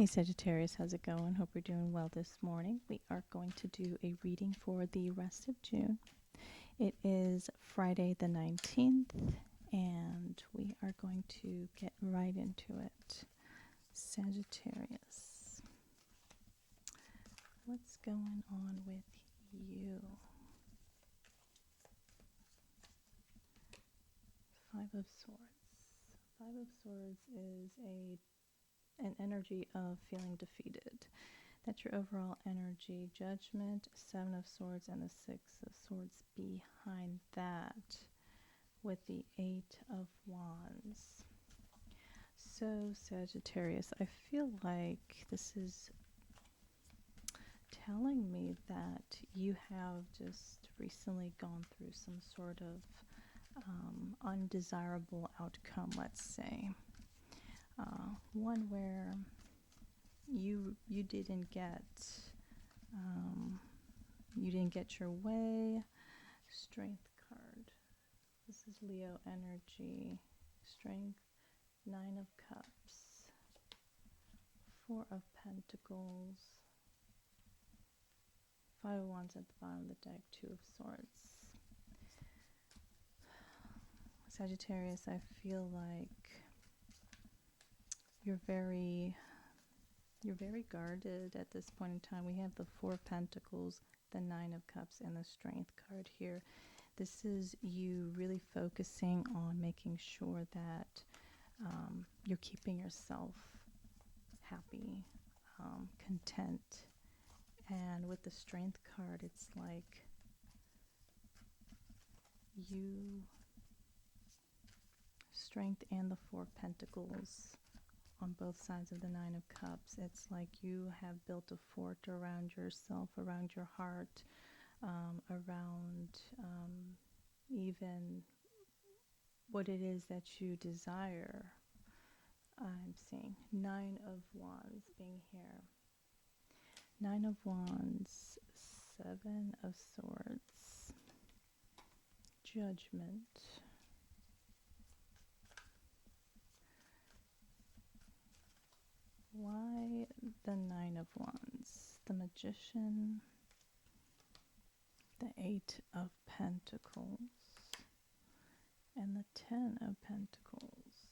Hey Sagittarius, how's it going? Hope you're doing well this morning. We are going to do a reading for the rest of June. It is Friday the 19th, and we are going to get right into it. Sagittarius, what's going on with you? Five of Swords. Five of Swords is an energy of feeling defeated. That's your overall energy. Judgment, Seven of Swords, and the Six of Swords behind that with the Eight of Wands. So, Sagittarius, I feel like this is telling me that you have just recently gone through some sort of undesirable outcome, let's say. One where you didn't get your way. Strength card. This is Leo energy. Strength. Nine of Cups. Four of Pentacles. Five of Wands at the bottom of the deck. Two of Swords. Sagittarius, I feel like you're very guarded at this point in time. We have the Four of Pentacles, the Nine of Cups, and the Strength card here. This is you really focusing on making sure that you're keeping yourself happy, content. And with the Strength card, it's like you, Strength and the Four of Pentacles on both sides of the Nine of Cups. It's like you have built a fort around yourself, around your heart, around even what it is that you desire. I'm seeing Nine of Wands being here. Nine of Wands, Seven of Swords, Judgment. Why the Nine of Wands? The Magician, the Eight of Pentacles, and the Ten of Pentacles.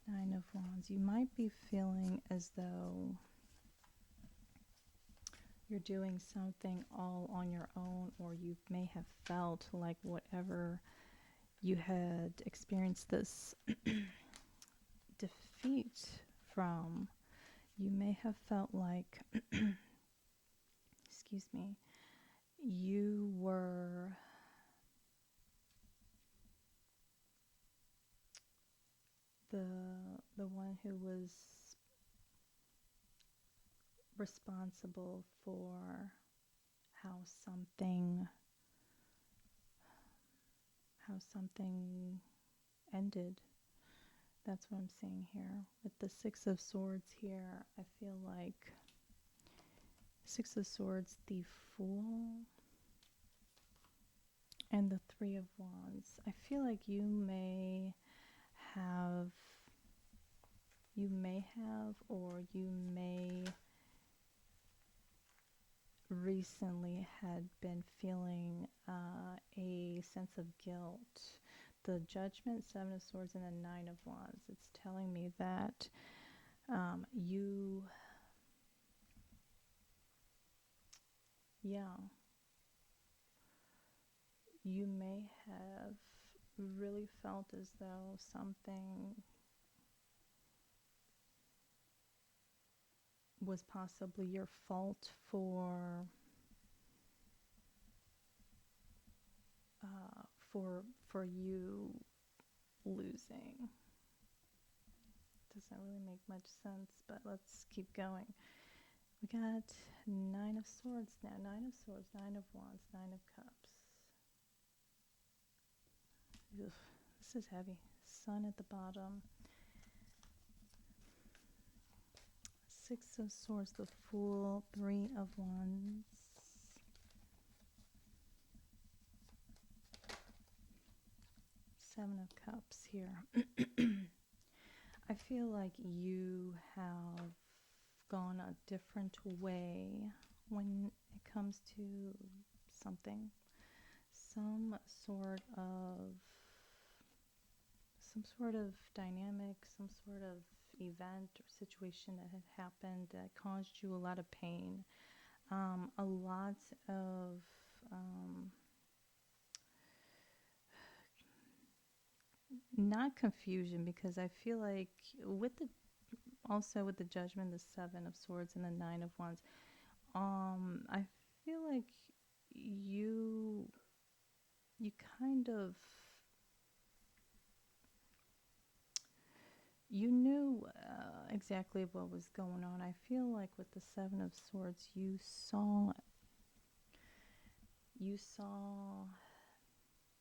Nine of Wands. You might be feeling as though you're doing something all on your own, or you may have felt like whatever you had experienced this defeat from, you may have felt like, excuse me, you were the one who was responsible for how something ended. That's what I'm seeing here. With the Six of Swords here, I feel like Six of Swords, the Fool, and the Three of Wands. I feel like you may have, or you may recently had been feeling a sense of guilt. The Judgment, Seven of Swords, and the Nine of Wands. It's telling me that you may have really felt as though something was possibly your fault for you losing. Doesn't really make much sense, but let's keep going. We got Nine of Swords now. Nine of Swords, Nine of Wands, Nine of Cups. Ugh, this is heavy. Sun at the bottom. Six of Swords, the Fool, Three of Wands. Seven of Cups here. feel like you have gone a different way when it comes to something. Some sort of dynamic, some sort of event or situation that had happened that caused you a lot of pain, a lot of not confusion, because I feel like with the also with the Judgment, the Seven of Swords, and the Nine of Wands, I feel like you kind of you knew exactly what was going on. I feel like with the Seven of Swords, you saw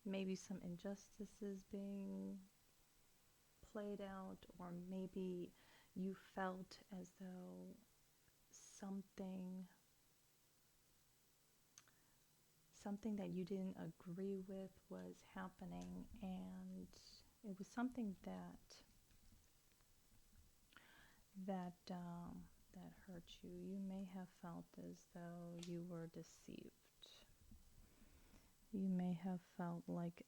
maybe some injustices being played out, or maybe you felt as though something that you didn't agree with was happening, and it was something that hurt you. You may have felt as though you were deceived. You may have felt like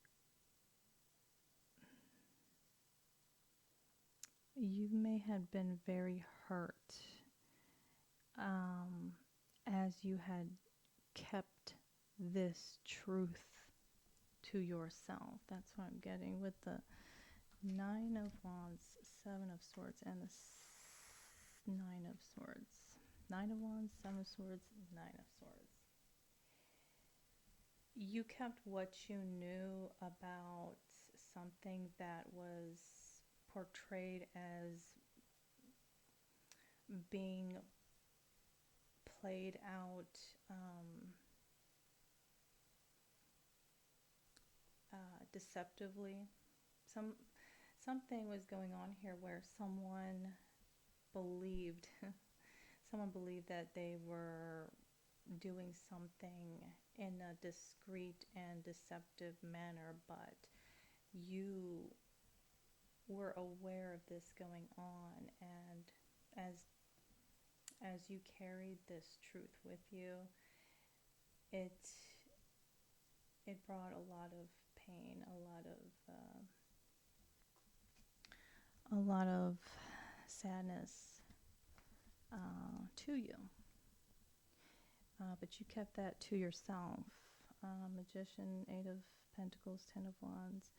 you may have been very hurt, as you had kept this truth to yourself. That's what I'm getting with the Nine of Wands, Seven of Swords, and the Nine of Swords. Nine of Wands, Seven of Swords, Nine of Swords. You kept what you knew about something that was portrayed as being played out deceptively. Something was going on here where someone believed that they were doing something in a discreet and deceptive manner, but you were aware of this going on, and as you carried this truth with you, it brought a lot of pain, a lot of sadness to you. But you kept that to yourself. Magician, Eight of Pentacles, Ten of Wands.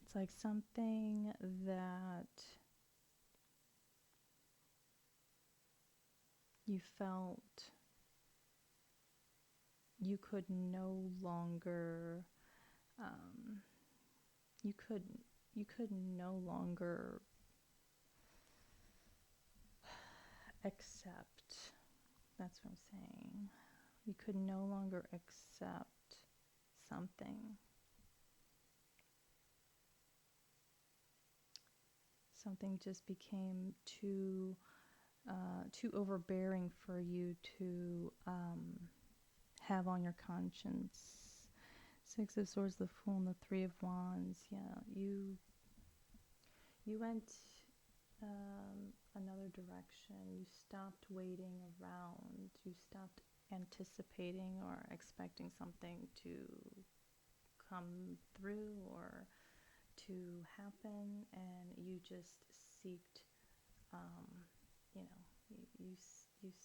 It's like something that you felt you could no longer you could no longer accept. That's what I'm saying. You could no longer accept something. Something just became too overbearing for you to have on your conscience. Six of Swords, the Fool, and the Three of Wands. Yeah, you went another direction. You stopped waiting around. You stopped anticipating or expecting something to come through or to happen, and you just seeked, you seeked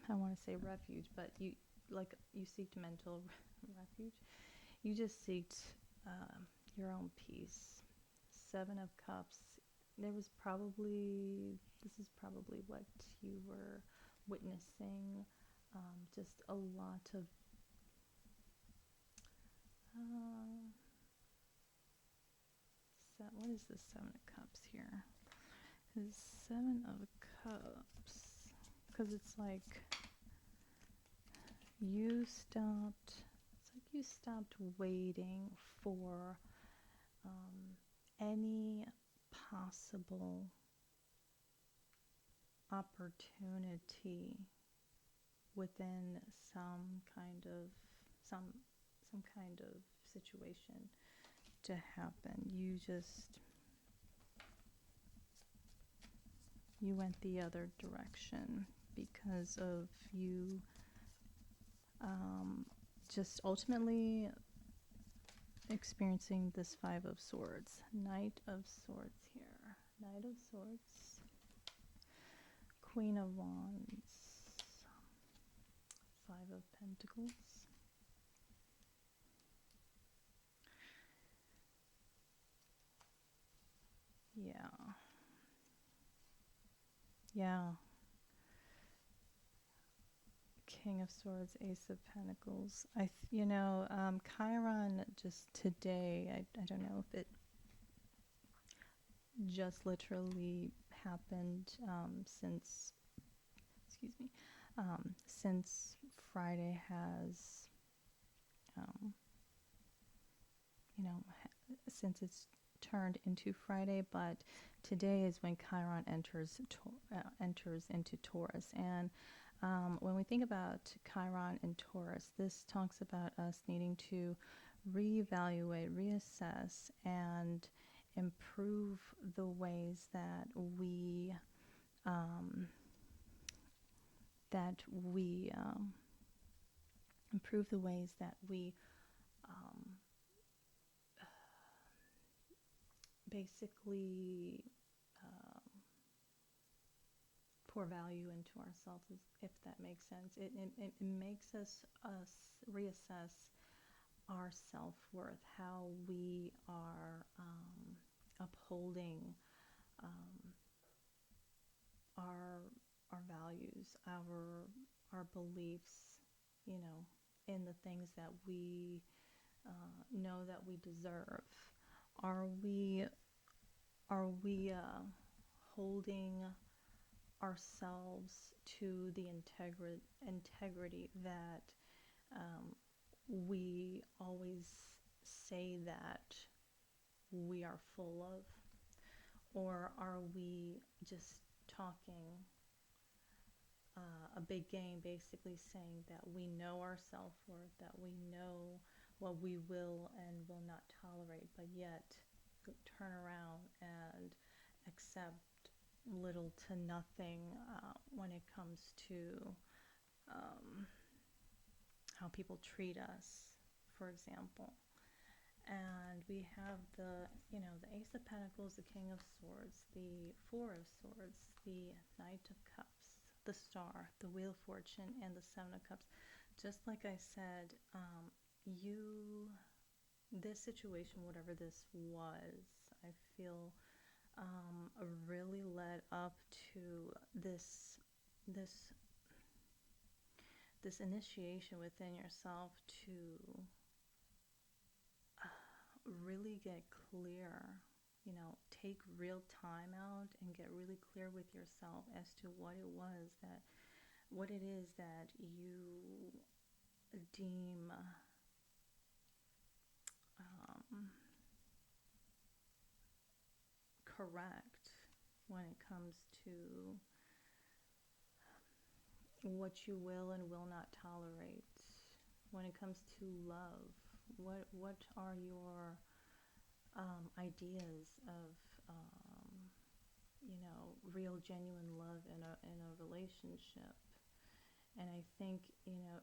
I want to say refuge, but you seeked mental refuge. You just seeked your own peace. Seven of Cups. This is probably what you were witnessing. Just a lot of what is the Seven of Cups here? The Seven of Cups, because it's like you stopped you stopped waiting for any possible opportunity within some kind of situation to happen. You went the other direction because of you just ultimately experiencing this Five of Swords. Knight of Swords here. Knight of Swords. Queen of Wands. Five of Pentacles. Yeah. King of Swords, Ace of Pentacles. Chiron just today, I don't know if it just literally happened since Friday has, since it's turned into Friday, but today is when Chiron enters into Taurus. And when we think about Chiron and Taurus, this talks about us needing to reevaluate, reassess, and improve the ways that we basically pour value into ourselves, if that makes sense. It makes us reassess our self-worth, how we are upholding our values, our beliefs, in the things that we know that we deserve. Are we holding ourselves to the integrity that we always say that we are full of? Or are we just talking a big game, basically saying that we know our self-worth, that we know what we will and will not tolerate, but yet turn around and accept little to nothing when it comes to how people treat us, for example. And we have the Ace of Pentacles, the King of Swords, the Four of Swords, the Knight of Cups, the Star, the Wheel of Fortune, and the Seven of Cups. Just like I said, this situation, whatever this was, I feel really led up to this initiation within yourself to really get clear, take real time out and get really clear with yourself as to what it is that you deem correct when it comes to what you will and will not tolerate. When it comes to love, what are your ideas of real genuine love in a relationship? And I think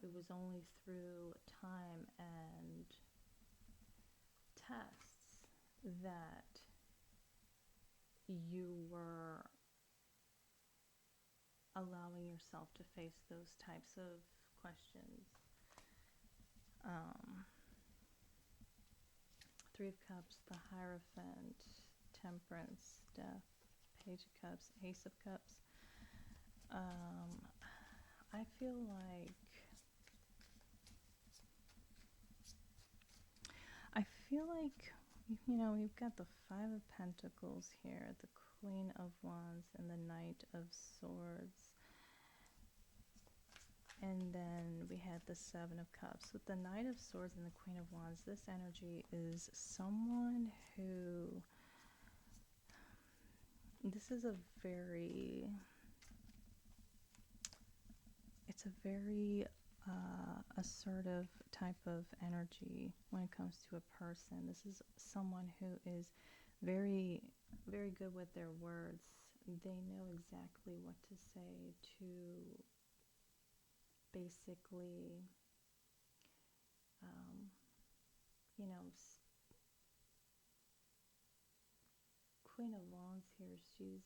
it was only through time and tests that you were allowing yourself to face those types of questions. Three of Cups, the Hierophant, Temperance, Death, Page of Cups, Ace of Cups. I feel like we've got the Five of Pentacles here, the Queen of Wands, and the Knight of Swords. And then we had the Seven of Cups. With the Knight of Swords and the Queen of Wands, this energy is someone who... This is a very... It's a very assertive type of energy when it comes to a person. This is someone who is very, very good with their words. They know exactly what to say to basically, you know, Queen of Wands here, she's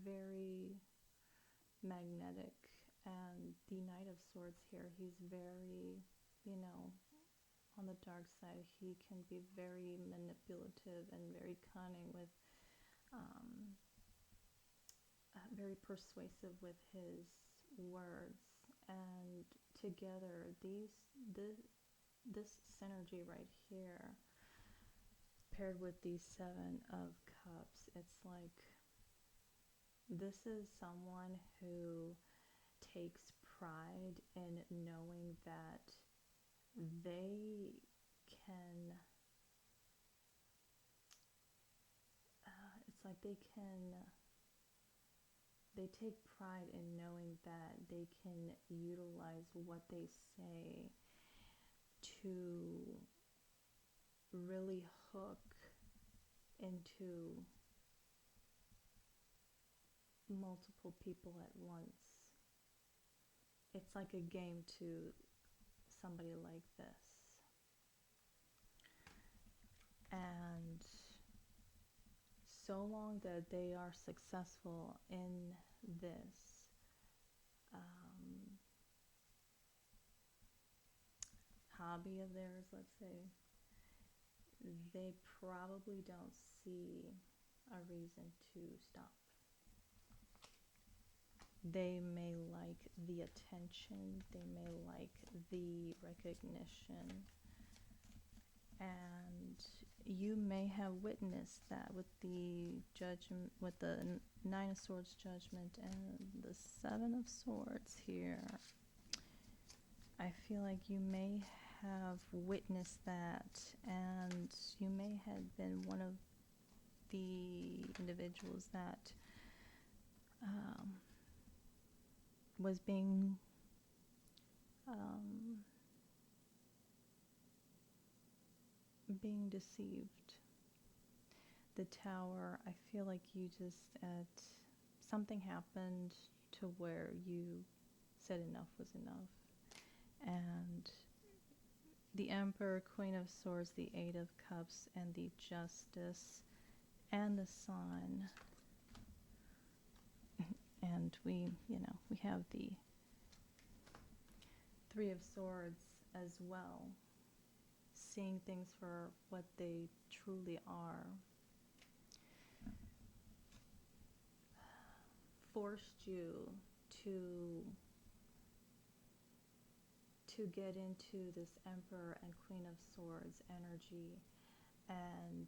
very magnetic, and the Knight of Swords here, he's very, you know, on the dark side. He can be very manipulative and very cunning with, very persuasive with his words. And together, this synergy right here, paired with the Seven of Cups, it's like this is someone who takes pride in knowing that they can, it's like they take pride in knowing that they can utilize what they say to really hook into multiple people at once. It's like a game to somebody like this. And so long that they are successful in this, hobby of theirs, let's say, they probably don't see a reason to stop. They may like the attention, they may like the recognition, and you may have witnessed that with the judgment, with the Nine of Swords Judgment and the Seven of Swords here. I feel like you may have witnessed that, and you may have been one of the individuals that was being deceived. The Tower, I feel like you just, something happened to where you said enough was enough. And the Emperor, Queen of Swords, the Eight of Cups, and the Justice, and the Sun. And we have the Three of Swords as well, seeing things for what they truly are. Forced you to get into this Emperor and Queen of Swords energy and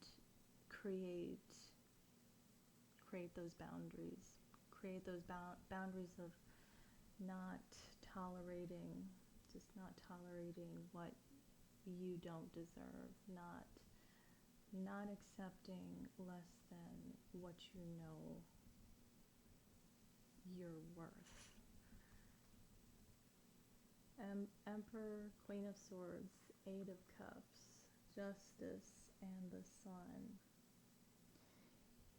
create those boundaries. Create those boundaries of not tolerating what you don't deserve, not accepting less than what you know you're worth. Emperor, Queen of Swords, Eight of Cups, Justice, and the Sun.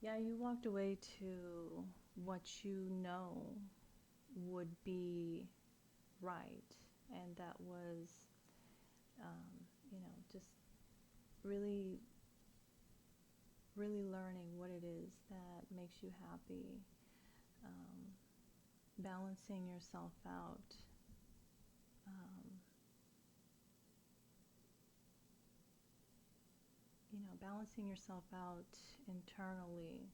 Yeah, you walked away to what you know would be right, and that was, just really, really learning what it is that makes you happy, balancing yourself out, balancing yourself out internally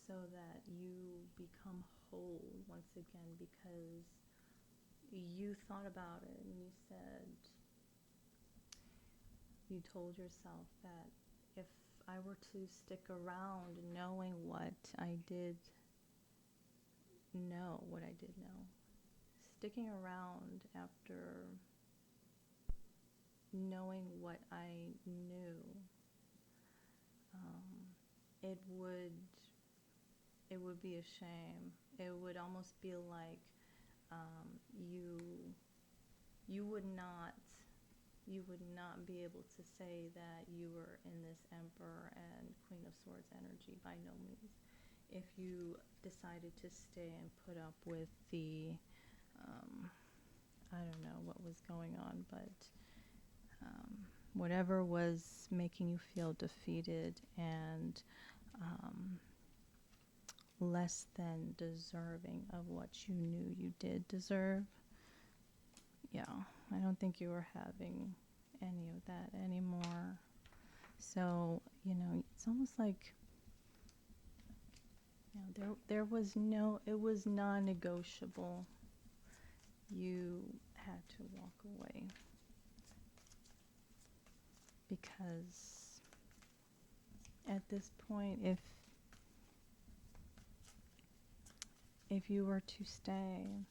so that you become whole once again, because you thought about it and you told yourself that if I were to stick around knowing what I did know, sticking around after knowing what I knew, it would be a shame. It would almost be like you would not be able to say that you were in this Emperor and Queen of Swords energy, by no means. If you decided to stay and put up with the I don't know what was going on, but whatever was making you feel defeated and less than deserving of what you knew you did deserve, yeah, I don't think you were having any of that anymore. So, it's almost like, there was it was non-negotiable. You had to walk away because at this point, if you were to stay,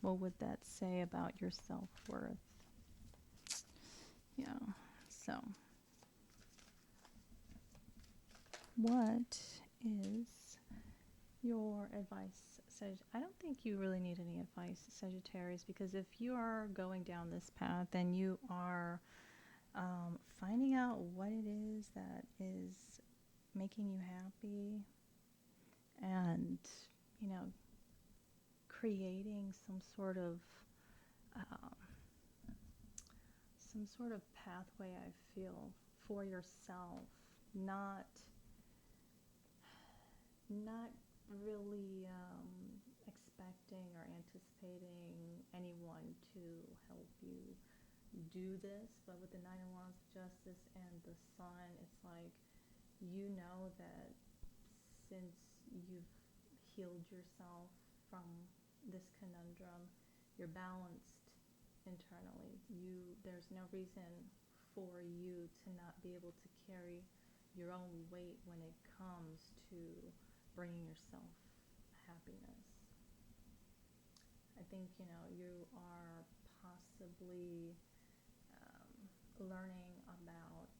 what would that say about your self-worth? Yeah, so what is your advice, I don't think you really need any advice, Sagittarius, because if you are going down this path, then you are finding out what it is that is making you happy, and creating some sort of pathway, I feel, for yourself, not really expecting or anticipating anyone to help you do this. But with the Nine of Wands, Justice, and the Sun, it's like, that since you've healed yourself from this conundrum, you're balanced internally. There's no reason for you to not be able to carry your own weight when it comes to bringing yourself happiness. I think, you are possibly learning about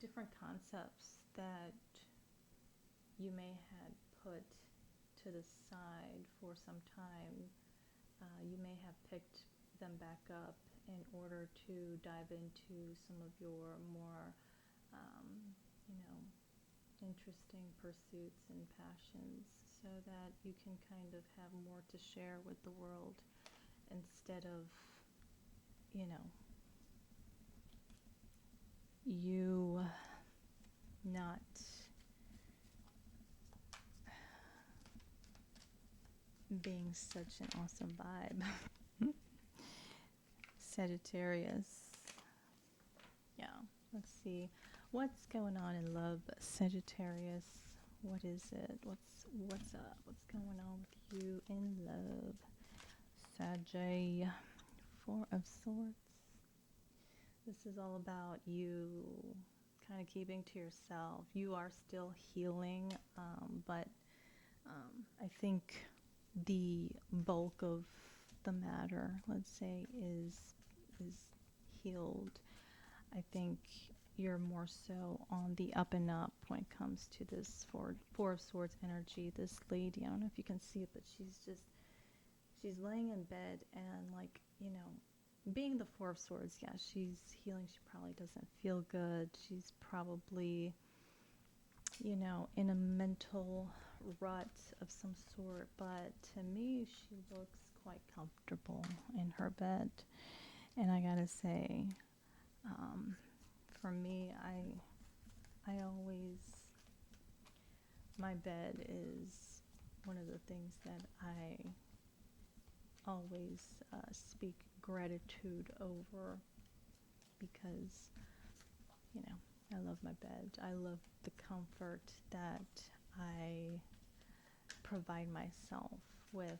different concepts that you may have put to the side for some time. You may have picked them back up in order to dive into some of your more interesting pursuits and passions, so that you can kind of have more to share with the world, instead of you not being such an awesome vibe. Sagittarius. Yeah, let's see. What's going on in love, Sagittarius? What is it? What's up? What's going on with you in love? Sag, Four of Swords. This is all about you kind of keeping to yourself. You are still healing, but I think the bulk of the matter, let's say, is healed. I think you're more so on the up and up when it comes to this Four of Swords energy. This lady, I don't know if you can see it, but she's laying in bed, and being the Four of Swords, yeah, she's healing. She probably doesn't feel good. She's probably, in a mental rut of some sort, but to me, she looks quite comfortable in her bed. And I gotta say, for me, I always, my bed is one of the things that I always speak gratitude over, because I love my bed. I love the comfort that I provide myself with,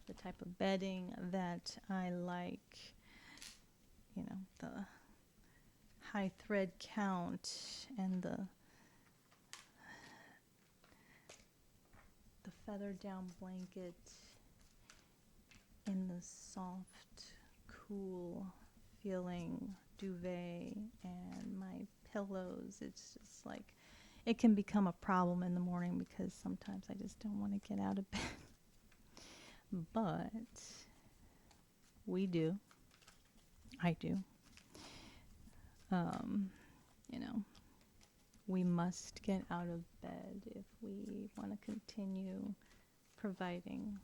the type of bedding that I like, the high thread count and the feather down blanket in the soft, cool feeling duvet and my pillows. It's just like, it can become a problem in the morning because sometimes I just don't want to get out of bed. But we do. I do. You know, we must get out of bed if we want to continue providing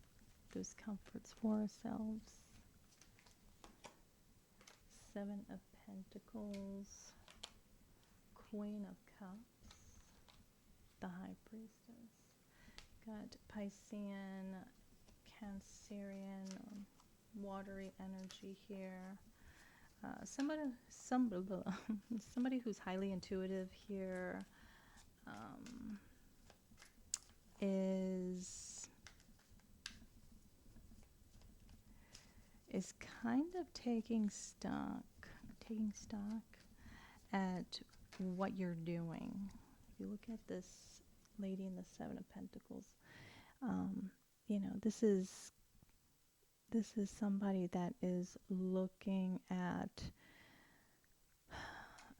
those comforts for ourselves. 7 of Pentacles, Queen of Cups, the High Priestess. Got Piscean, Cancerian, watery energy here. Somebody who's highly intuitive here is kind of taking stock at what you're doing. If you look at this lady in the 7 of Pentacles, you know, this is somebody that is looking at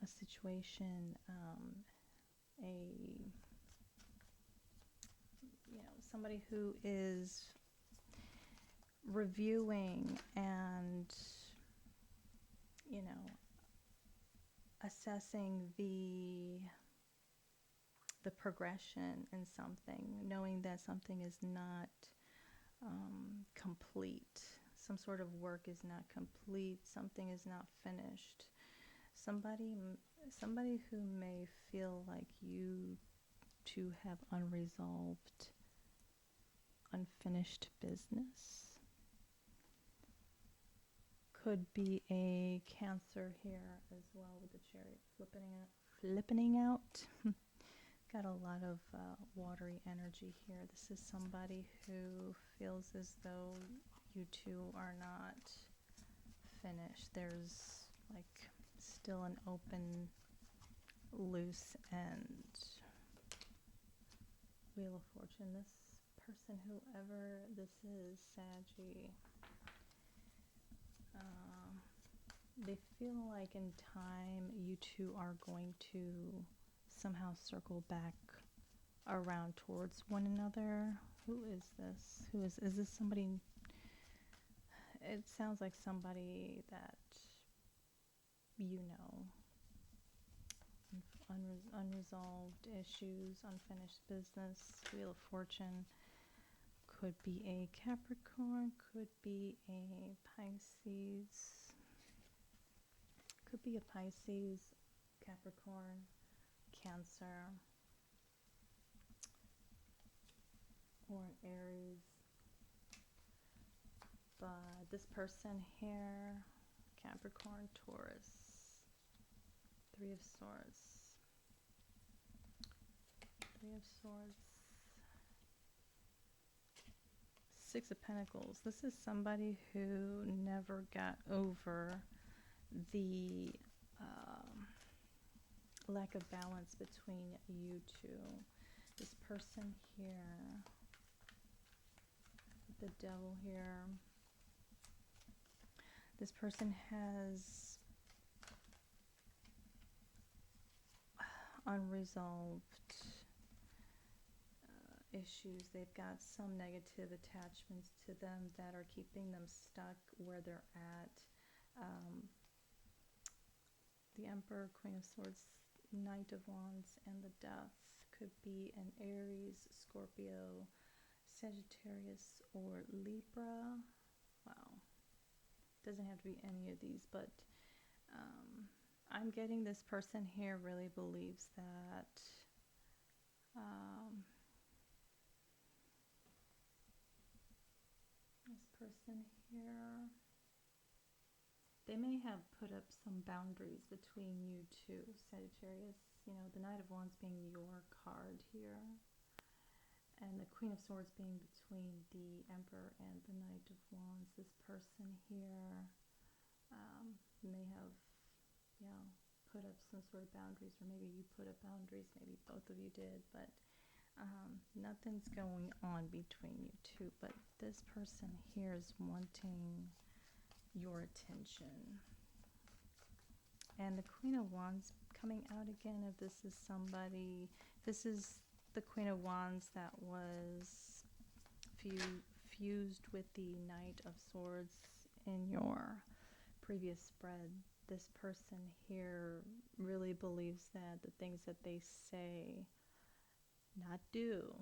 a situation, somebody who is reviewing and, assessing the progression in something, knowing that something is not complete. Some sort of work is not complete. Something is not finished. Somebody who may feel like you two have unresolved, unfinished business. Could be a Cancer here as well with the Chariot flipping out. Got a lot of watery energy here. This is somebody who feels as though you two are not finished. There's like still an open, loose end. Wheel of Fortune. This person, whoever this is, Saggy, they feel like in time you two are going to somehow circle back around towards one another. Who is this? Is this somebody? It sounds like somebody that you know. Unresolved issues, unfinished business. Wheel of Fortune. Could be a Capricorn, could be a Pisces. Could be a Pisces, Capricorn, Cancer, or an Aries. But this person here, Capricorn, Taurus, 3 of Swords, 3 of Swords, 6 of Pentacles. This is somebody who never got over the lack of balance between you two. This person here, the Devil here, this person has unresolved issues. They've got some negative attachments to them that are keeping them stuck where they're at. The Emperor, Queen of Swords, Knight of Wands, and the Death. Could be an Aries, Scorpio, Sagittarius, or Libra. Wow. Doesn't have to be any of these, but I'm getting this person here really believes that this person here, they may have put up some boundaries between you two, Sagittarius. You know, the Knight of Wands being your card here, and the Queen of Swords being between the Emperor and the Knight of Wands. This person here may have, put up some sort of boundaries, or maybe you put up boundaries, maybe both of you did, but Nothing's going on between you two, but this person here is wanting your attention. And the Queen of Wands coming out again. If this is somebody, this is the Queen of Wands that was fused with the Knight of Swords in your previous spread. This person here really believes that the things that they say, not do,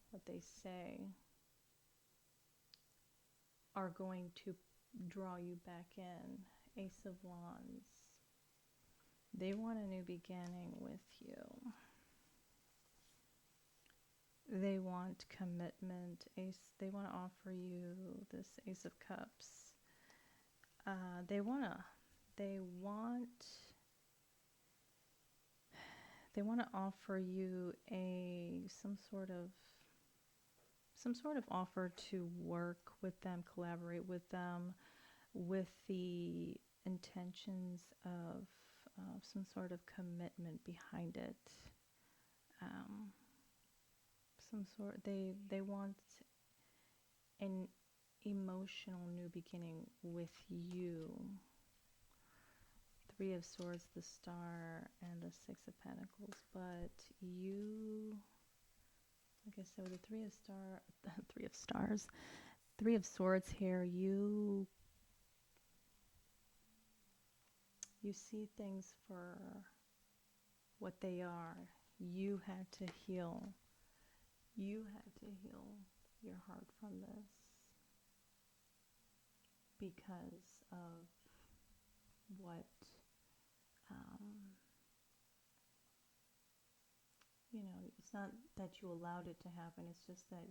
what they say, are going to draw you back in. Ace of Wands. They want a new beginning with you. They want commitment. They want to offer you this Ace of Cups. They want to offer you some sort of offer to work with them, collaborate with them, with the intentions of some sort of commitment behind it. They want an emotional new beginning with you. Three of Swords, the Star, and the Six of Pentacles. But you, like I said, with the Three of Swords here, you see things for what they are. You had to heal. You had to heal your heart from this because of what, it's not that you allowed it to happen. It's just that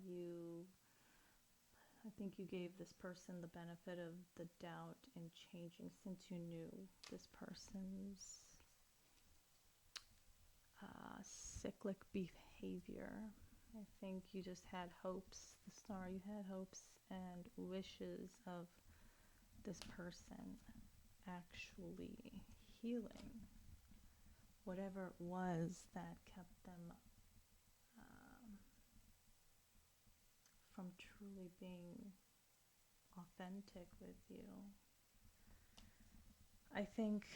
I think you gave this person the benefit of the doubt in changing since you knew this person's cyclic behavior. I think you just had hopes, the Star, you had hopes and wishes of this person actually healing whatever it was that kept them from truly being authentic with you. I think,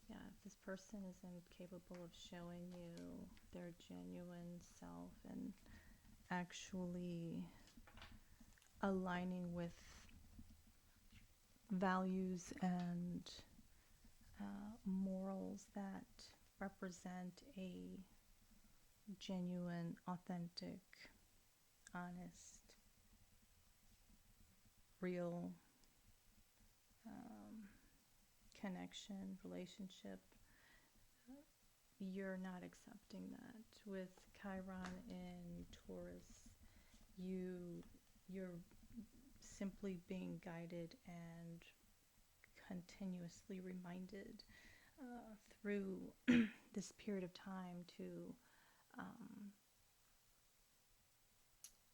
if this person isn't capable of showing you their genuine self and actually aligning with values and morals that represent a genuine, authentic, honest, real connection, relationship, you're not accepting that. With Chiron in Taurus, you're simply being guided and continuously reminded through this period of time to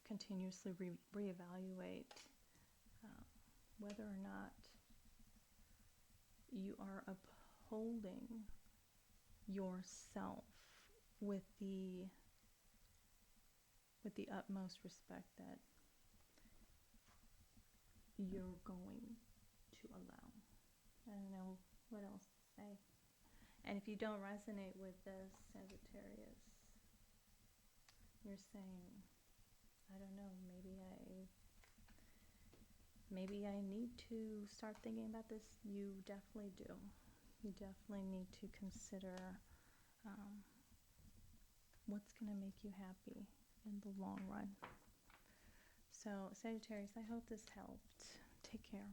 continuously reevaluate whether or not you are upholding yourself with the utmost respect that you're going to allow. I don't know what else to say. And if you don't resonate with this, Sagittarius, you're saying, I don't know, maybe I need to start thinking about this. You definitely do. You definitely need to consider what's going to make you happy in the long run. So, Sagittarius, I hope this helped. Take care.